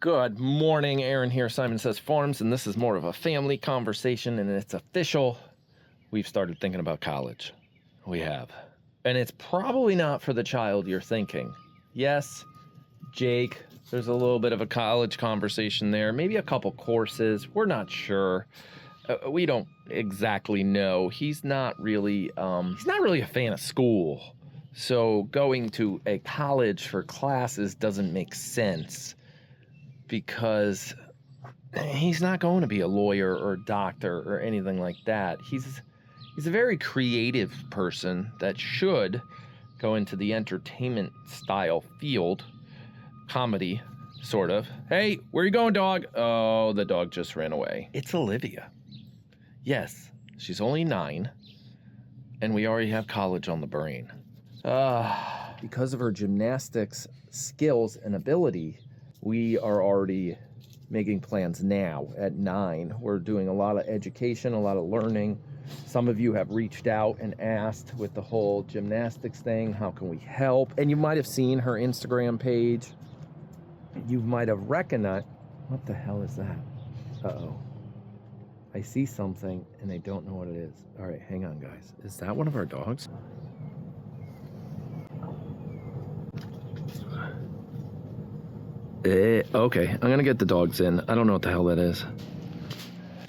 Good morning, Aaron here, Simon Says Farms, and this is more of a family conversation, and it's official. We've started thinking about college. We have. And it's probably not for the child you're thinking. Yes, Jake, there's a little bit of a college conversation there, maybe a couple courses, we're not sure. We don't exactly know. He's not really a fan of school. So going to a college for classes doesn't make sense because he's not going to be a lawyer or a doctor or anything like that. He's a very creative person that should go into the entertainment style field, comedy, sort of. Hey, where you going, dog? Oh, the dog just ran away. It's Olivia. Yes, she's only 9, and we already have college on the brain. Because of her gymnastics skills and ability, we are already making plans now at 9. We're doing a lot of education, a lot of learning. Some of you have reached out and asked with the whole gymnastics thing, how can we help? And you might have seen her Instagram page. You might have recognized, what the hell is that? Uh-oh. I see something and I don't know what it is. All right, hang on, guys. Is that one of our dogs? Okay, I'm gonna get the dogs in. I don't know what the hell that is.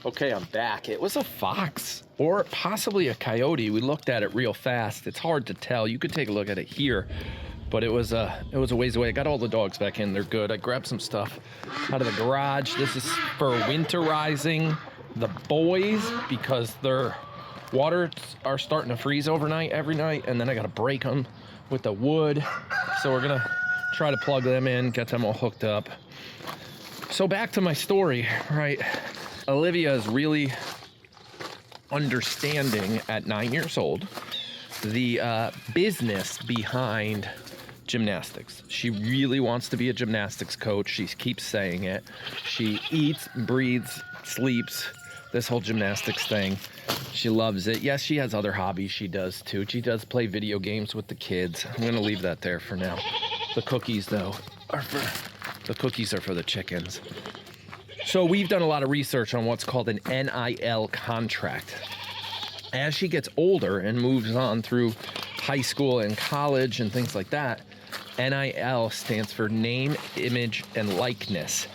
Okay, I'm back. It was a fox or possibly a coyote. We looked at it real fast. It's hard to tell. You could take a look at it here, but it was a ways away. I got all the dogs back in. They're good. I grabbed some stuff out of the garage. This is for winterizing the boys because their waters are starting to freeze overnight every night, and then I gotta break them with the wood. So we're gonna try to plug them in, get them all hooked up. So back to my story, right? Olivia is really understanding at 9 years old the business behind gymnastics. She really wants to be a gymnastics coach. She keeps saying it. She eats, breathes, sleeps this whole gymnastics thing. She loves it. Yes, she has other hobbies she does too. She does play video games with the kids. I'm gonna leave that there for now. The cookies, though, are for the chickens. So we've done a lot of research on what's called an NIL contract. As she gets older and moves on through high school and college and things like that, NIL stands for name, image, and likeness.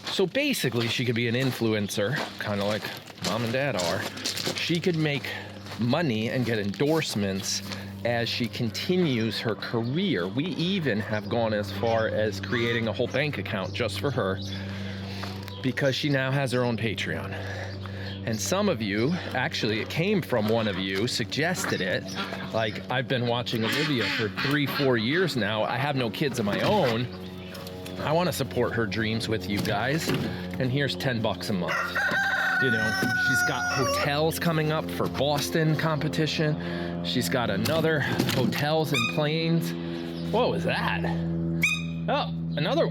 So basically, she could be an influencer, kind of like mom and dad are. She could make money and get endorsements as she continues her career. We even have gone as far as creating a whole bank account just for her because she now has her own Patreon. And some of you, actually it came from one of you, suggested it. Like, I've been watching Olivia for 3-4 years now. I have no kids of my own. I want to support her dreams with you guys. And here's $10 a month. You know, she's got hotels coming up for Boston competition. She's got another hotels and planes. What was that? Oh, another.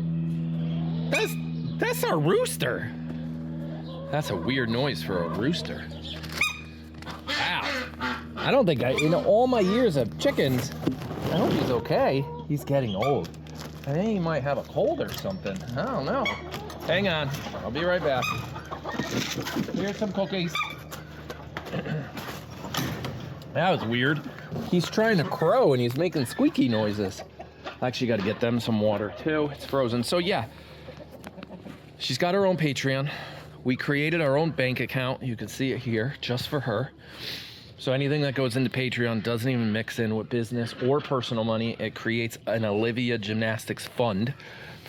That's our rooster. That's a weird noise for a rooster. Wow. I don't think in all my years of chickens, I hope he's okay. He's getting old. I think he might have a cold or something. I don't know. Hang on, I'll be right back. Here's some cookies. That was weird. He's trying to crow and he's making squeaky noises. I actually got to get them some water too. It's frozen. So yeah, she's got her own Patreon. We created our own bank account. You can see it here just for her. So anything that goes into Patreon doesn't even mix in with business or personal money. It creates an Olivia Gymnastics Fund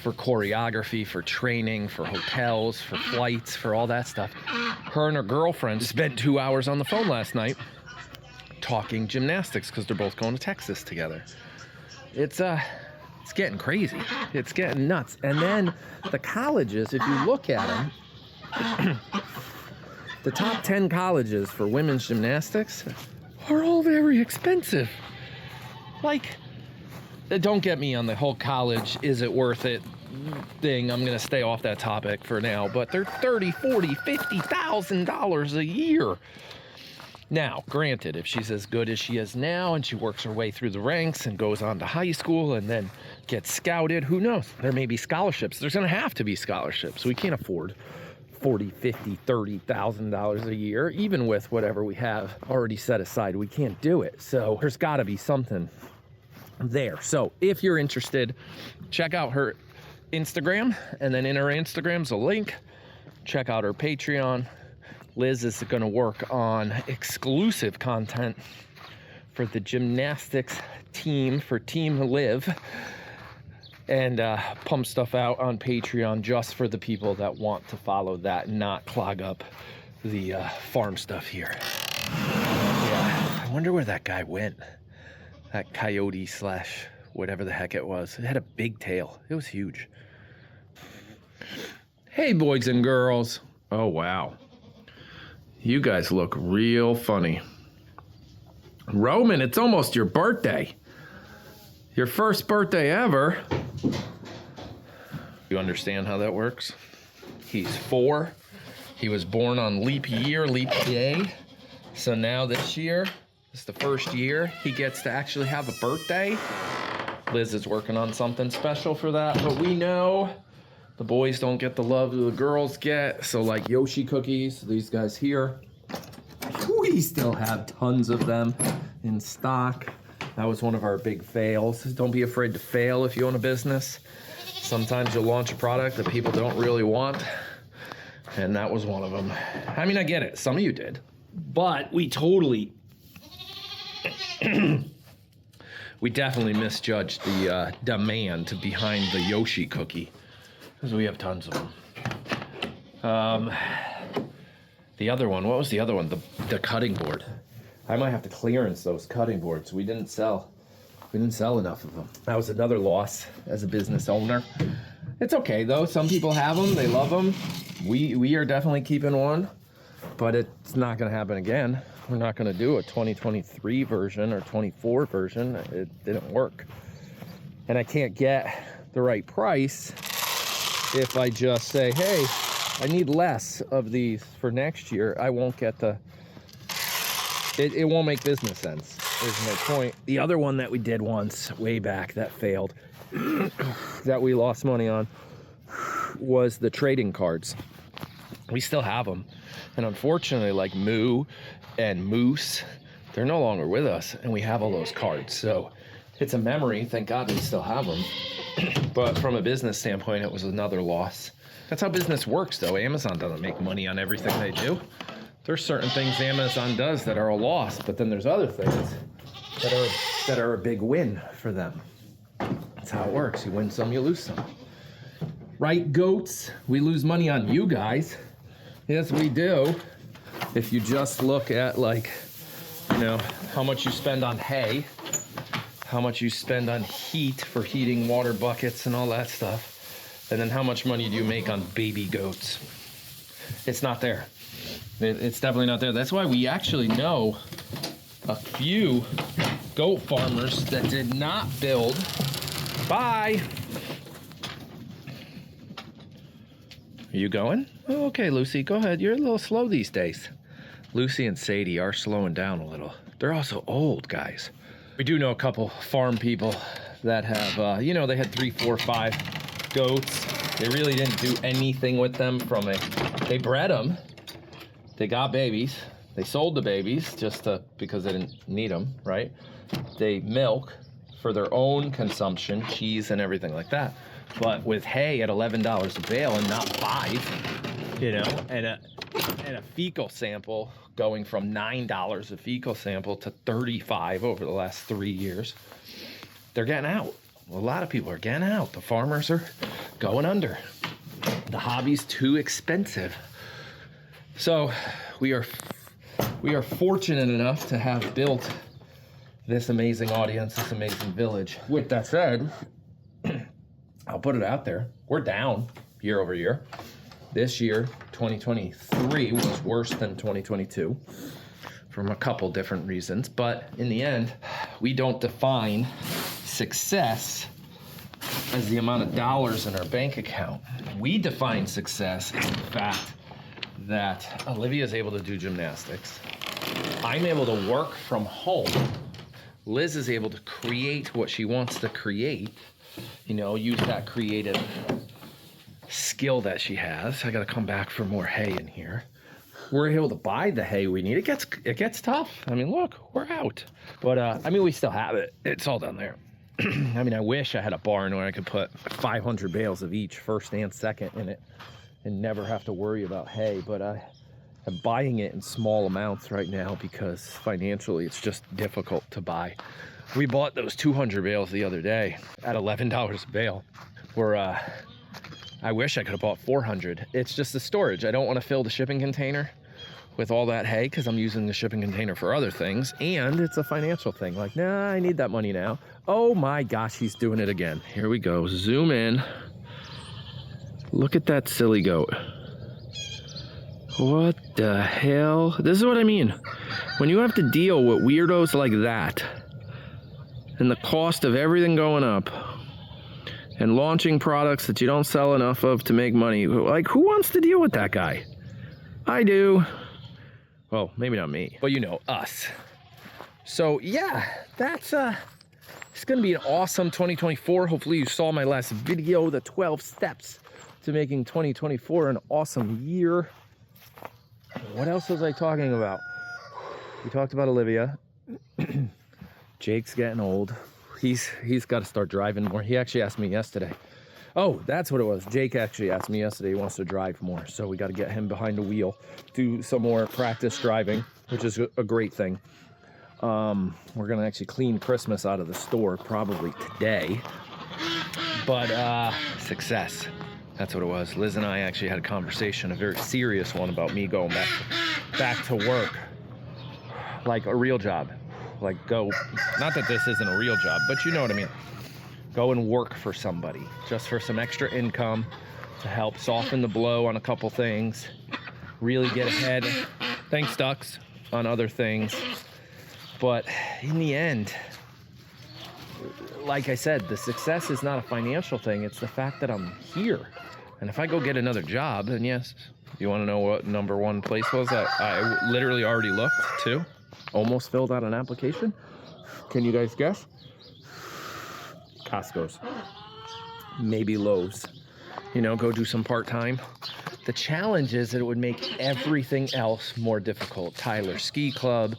for choreography, for training, for hotels, for flights, for all that stuff. Her and her girlfriend spent 2 hours on the phone last night talking gymnastics because they're both going to Texas together. It's getting crazy. It's getting nuts. And then the colleges, if you look at them, the top 10 colleges for women's gymnastics are all very expensive. Like, don't get me on the whole college, is it worth it thing. I'm going to stay off that topic for now, but they're $30,000, $40,000, $50,000 a year. Now, granted, if she's as good as she is now and she works her way through the ranks and goes on to high school and then get scouted. Who knows? There may be scholarships. There's going to have to be scholarships. We can't afford $40, $50, $30,000 a year, even with whatever we have already set aside. We can't do it. So there's got to be something there. So if you're interested, check out her Instagram, and then in her Instagram's a link. Check out her Patreon. Liz is going to work on exclusive content for the gymnastics team, for Team Live, and pump stuff out on Patreon just for the people that want to follow that and not clog up the farm stuff here. Yeah, I wonder where that guy went. That coyote slash whatever the heck it was. It had a big tail. It was huge. Hey, boys and girls. Oh, wow. You guys look real funny. Roman, it's almost your birthday. Your first birthday ever. You understand how that works? He's 4. He was born on leap year, leap day. So now this year, it's the first year he gets to actually have a birthday. Liz is working on something special for that, but we know the boys don't get the love the girls get. So like Yoshi cookies, these guys here, we still have tons of them in stock. That was one of our big fails. Don't be afraid to fail if you own a business. Sometimes you'll launch a product that people don't really want, and that was one of them. I mean, I get it. Some of you did, but we totally, we definitely misjudged the demand behind the Yoshi cookie, because we have tons of them. The other one, what was the other one? The cutting board. I might have to clearance those cutting boards. We didn't sell enough of them. That was another loss as a business owner. It's okay though. Some people have them, they love them. We are definitely keeping one, but it's not gonna happen again. We're not gonna do a 2023 version or 24 version. It didn't work. And I can't get the right price if I just say, hey, I need less of these for next year. I won't get it won't make business sense, is my point. The other one that we did once, way back, that failed, that we lost money on, was the trading cards. We still have them. And unfortunately, like Moo and Moose, they're no longer with us, and we have all those cards. So it's a memory. Thank God we still have them. But from a business standpoint, it was another loss. That's how business works, though. Amazon doesn't make money on everything they do. There's certain things Amazon does that are a loss, but then there's other things that are a big win for them. That's how it works. You win some, you lose some. Right, goats? We lose money on you guys. Yes, we do. If you just look at, like, you know, how much you spend on hay, how much you spend on heat for heating water buckets and all that stuff, and then how much money do you make on baby goats? It's not there. It's definitely not there. That's why we actually know a few goat farmers that did not build. Bye. Are you going? Oh, okay, Lucy, go ahead. You're a little slow these days. Lucy and Sadie are slowing down a little. They're also old, guys. We do know a couple farm people that have, you know, they had 3, 4, 5 goats. They really didn't do anything with them they bred them. They got babies. They sold the babies because they didn't need them, right? They milk for their own consumption, cheese and everything like that. But with hay at $11 a bale and not 5, you know, and a fecal sample going from $9 a fecal sample to $35 over the last 3 years, they're getting out. A lot of people are getting out. The farmers are going under. The hobby's too expensive. So we are fortunate enough to have built this amazing audience, this amazing village. With that said, I'll put it out there. We're down year over year. This year, 2023, was worse than 2022 from a couple different reasons. But in the end, we don't define success as the amount of dollars in our bank account. We define success as the fact that Olivia is able to do gymnastics. I'm able to work from home. Liz is able to create what she wants to create. you know, use that creative skill that she has. I got to come back for more hay in here. We're able to buy the hay we need. It gets tough. I mean, look, we're out. But I mean, we still have it. It's all down there. I mean, I wish I had a barn where I could put 500 bales of each, first and second, in it, and never have to worry about hay. But I'm buying it in small amounts right now because financially it's just difficult to buy. We bought those 200 bales the other day at $11 a bale. I wish I could have bought 400. It's just the storage. I don't want to fill the shipping container with all that hay because I'm using the shipping container for other things, and it's a financial thing. Like, nah, I need that money now. Oh my gosh, he's doing it again. Here we go. Zoom in. Look at that silly goat. What the hell? This is what I mean. When you have to deal with weirdos like that, and the cost of everything going up, and launching products that you don't sell enough of to make money, like, who wants to deal with that guy? I do. Well, maybe not me, but you know, us. So yeah, that's it's gonna be an awesome 2024. Hopefully you saw my last video, the 12 steps to making 2024 an awesome year. What else was I talking about? We talked about Olivia. Jake's getting old. He's got to start driving more. He actually asked me yesterday. Oh, that's what it was. Jake actually asked me yesterday. He wants to drive more. So we got to get him behind the wheel, do some more practice driving, which is a great thing. We're going to actually clean Christmas out of the store probably today. But success. That's what it was. Liz and I actually had a conversation, a very serious one, about me going back to work. Like a real job. Like, go, not that this isn't a real job, but you know what I mean. Go and work for somebody just for some extra income to help soften the blow on a couple things, really get ahead, thanks ducks, on other things. But in the end, like I said, the success is not a financial thing. It's the fact that I'm here. And if I go get another job, then yes, you want to know what number one place was? I literally already looked too. Almost filled out an application. Can you guys guess? Costco's. Maybe Lowe's. You know, go do some part-time. The challenge is that it would make everything else more difficult. Tyler's Ski Club,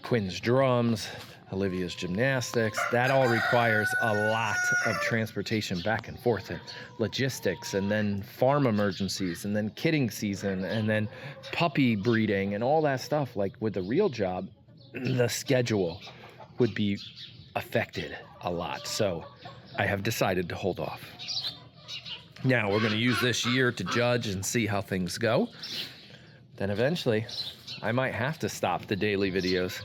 Quinn's Drums, Olivia's Gymnastics. That all requires a lot of transportation back and forth and logistics, and then farm emergencies, and then kidding season, and then puppy breeding and all that stuff. Like with the real job, the schedule would be affected a lot. So I have decided to hold off. Now we're going to use this year to judge and see how things go. Then eventually I might have to stop the daily videos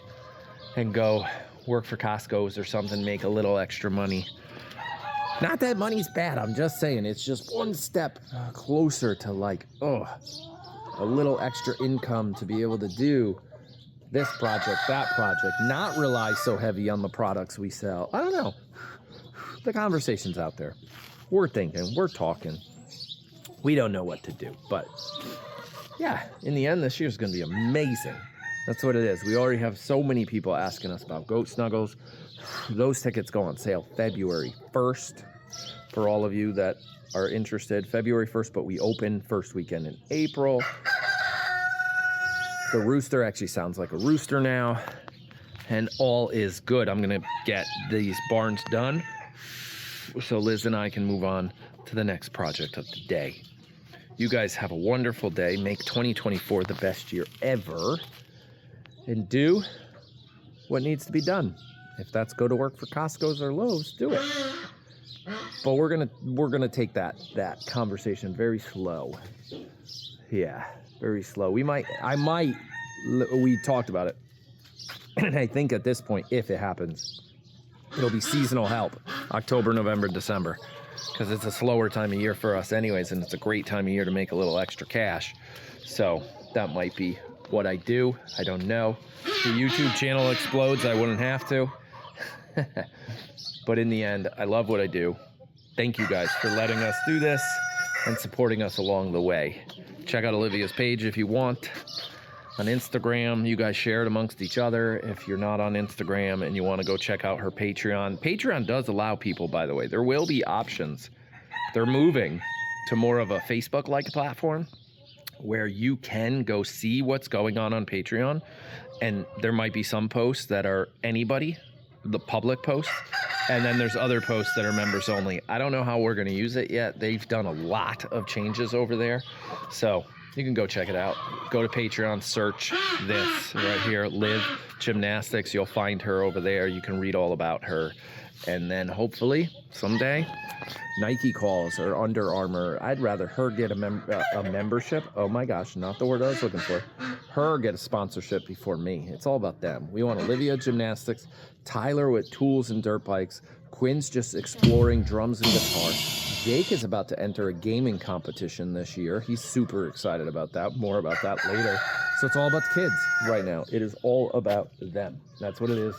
and go work for Costco's or something, make a little extra money. Not that money's bad, I'm just saying it's just one step closer to, like, a little extra income to be able to do this project, that project, not rely so heavy on the products we sell. I don't know. The conversation's out there. We're thinking, we're talking. We don't know what to do, but yeah, in the end, this year's gonna be amazing. That's what it is. We already have so many people asking us about Goat Snuggles. Those tickets go on sale February 1st for all of you that are interested. February 1st, but we open first weekend in April. The rooster actually sounds like a rooster now, and all is good. I'm gonna get these barns done so Liz and I can move on to the next project of the day. You guys have a wonderful day. Make 2024 the best year ever, and do what needs to be done. If that's go to work for Costco's or Lowe's, do it. But we're gonna take that conversation very slow. Yeah, very slow. We talked about it. And I think at this point, if it happens, it'll be seasonal help, October, November, December, because it's a slower time of year for us anyways, and it's a great time of year to make a little extra cash. So that might be what I do. I don't know. If the YouTube channel explodes, I wouldn't have to. But in the end, I love what I do. Thank you guys for letting us do this and supporting us along the way. Check out Olivia's page if you want. on Instagram. You guys share it amongst each other. If you're not on Instagram and you want to go check out her Patreon. Patreon does allow people, by the way. There will be options. They're moving to more of a Facebook-like platform where you can go see what's going on Patreon. And there might be some posts that are anybody, the public posts. And then there's other posts that are members only. I don't know how we're going to use it yet. They've done a lot of changes over there. So you can go check it out. Go to Patreon, search this right here, Live Gymnastics. You'll find her over there. You can read all about her. And then hopefully someday Nike calls or Under Armour. I'd rather her get a membership. Oh my gosh, not the word I was looking for. Her get a sponsorship before me. It's all about them. We want Olivia Gymnastics, Tyler with tools and dirt bikes, Quinn's just exploring drums and guitar. Jake is about to enter a gaming competition this year. He's super excited about that. More about that later. So it's all about the kids right now. It is all about them. That's what it is.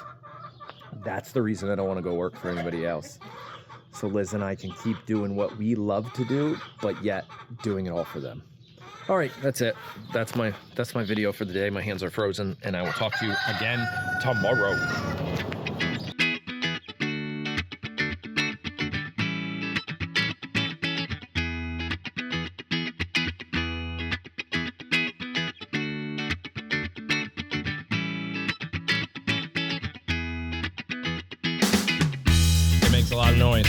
That's the reason I don't want to go work for anybody else. So Liz and I can keep doing what we love to do, but yet doing it all for them. All right, that's it. That's my video for the day. My hands are frozen, and I will talk to you again tomorrow. It makes a lot of noise.